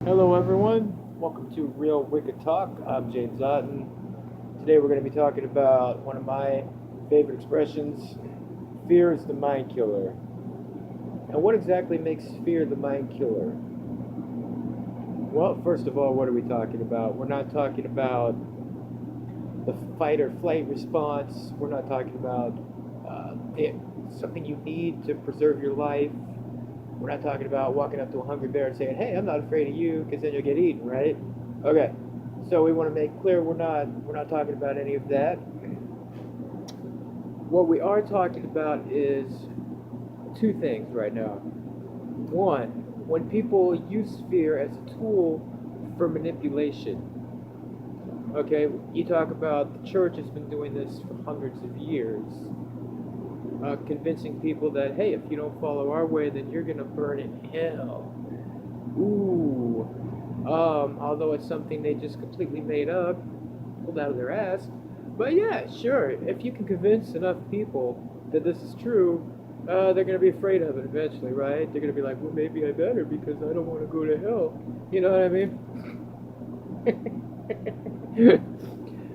Hello, everyone. Welcome to Real Wicked Talk. I'm James Otten. Today, we're going to be talking about one of my favorite expressions: fear is the mind killer. And what exactly makes fear the mind killer? Well, first of all, what are we talking about? We're not talking about the fight or flight response. We're not talking about something you need to preserve your life. We're not talking about walking up to a hungry bear and saying, "Hey, I'm not afraid of you," because then you'll get eaten, right? Okay. So we want to make clear we're not talking about any of that. What we are talking about is two things right now. One, when people use fear as a tool for manipulation. Okay, you talk about the church has been doing this for hundreds of years, convincing people that, hey, if you don't follow our way, then you're gonna burn in hell. Ooh. Although it's something they just completely made up, pulled out of their ass. But yeah, sure. If you can convince enough people that this is true, they're gonna be afraid of it eventually, right? They're gonna be like, well, maybe I better because I don't want to go to hell. You know what I mean?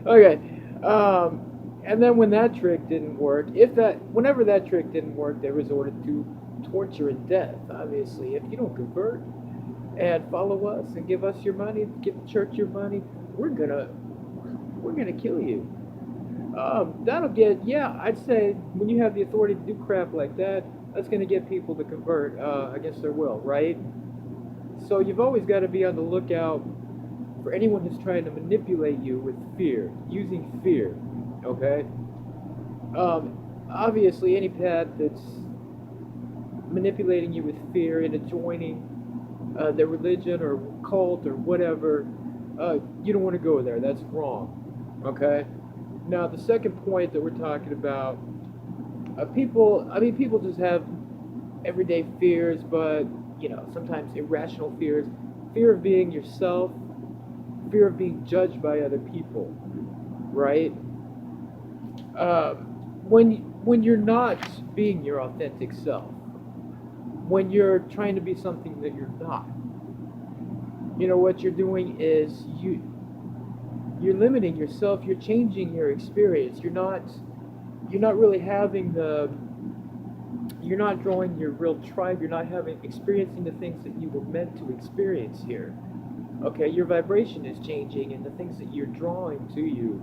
Okay. And then when that trick didn't work, whenever that trick didn't work, they resorted to torture and death. Obviously, if you don't convert and follow us and give us your money, give the church your money, we're gonna kill you. I'd say when you have the authority to do crap like that, that's gonna get people to convert against their will, right? So you've always got to be on the lookout for anyone who's trying to manipulate you with fear, using fear. Okay. Obviously, any path that's manipulating you with fear into joining their religion or cult or whatever, you don't want to go there. That's wrong. Okay. Now, the second point that we're talking about, people just have everyday fears, but sometimes irrational fears. Fear of being yourself, fear of being judged by other people, right? Uh, when you're not being your authentic self, when you're trying to be something that you're not, what you're doing is you're limiting yourself. You're changing your experience. You're not really having the you're not drawing your real tribe. You're not having experiencing the things that you were meant to experience here. Okay, your vibration is changing, and the things that you're drawing to you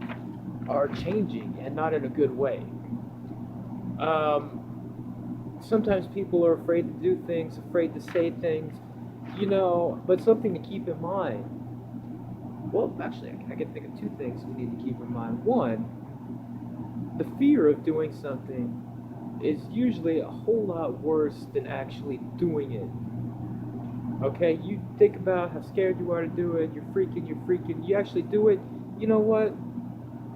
are changing, and not in a good way. Sometimes people are afraid to do things, afraid to say things, but something to keep in mind. Well, actually, I can think of two things we need to keep in mind. One, the fear of doing something is usually a whole lot worse than actually doing it. Okay, you think about how scared you are to do it, you're freaking, you actually do it, you know what?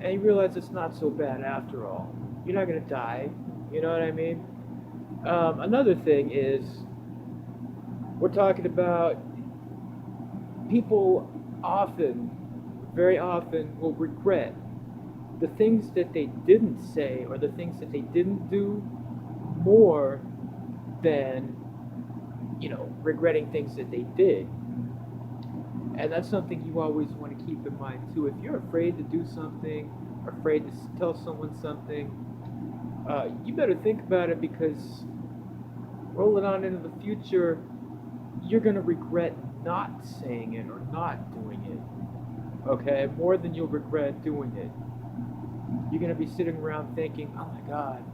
And you realize it's not so bad after all. You're not gonna die, you know what I mean? Another thing is, we're talking about people often, very often, will regret the things that they didn't say or the things that they didn't do more than regretting things that they did. And that's something you always want to keep in mind too. If you're afraid to do something, or afraid to tell someone something, you better think about it, because rolling on into the future, you're going to regret not saying it or not doing it. Okay, more than you'll regret doing it. You're going to be sitting around thinking, oh my God,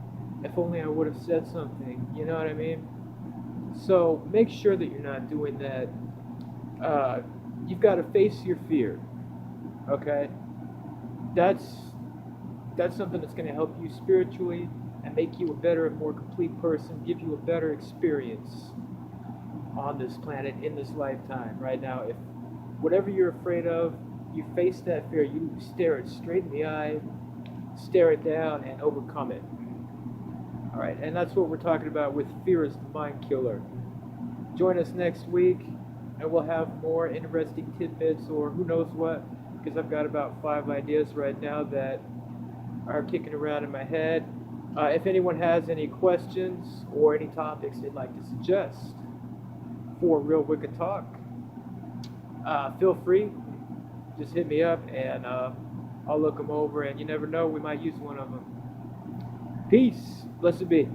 if only I would have said something. You know what I mean? So make sure that you're not doing that. You've got to face your fear. Okay, that's something that's going to help you spiritually and make you a better and more complete person, give you a better experience on this planet in this lifetime. Right now, if whatever you're afraid of, you face that fear, you stare it straight in the eye, stare it down, and overcome it. All right, and that's what we're talking about with Fear is the Mind Killer. Join us next week, and we'll have more interesting tidbits, or who knows what, because I've got about 5 ideas right now that are kicking around in my head. If anyone has any questions or any topics they'd like to suggest for Real Wicked Talk, feel free. Just hit me up and I'll look them over. And you never know, we might use one of them. Peace. Blessed be.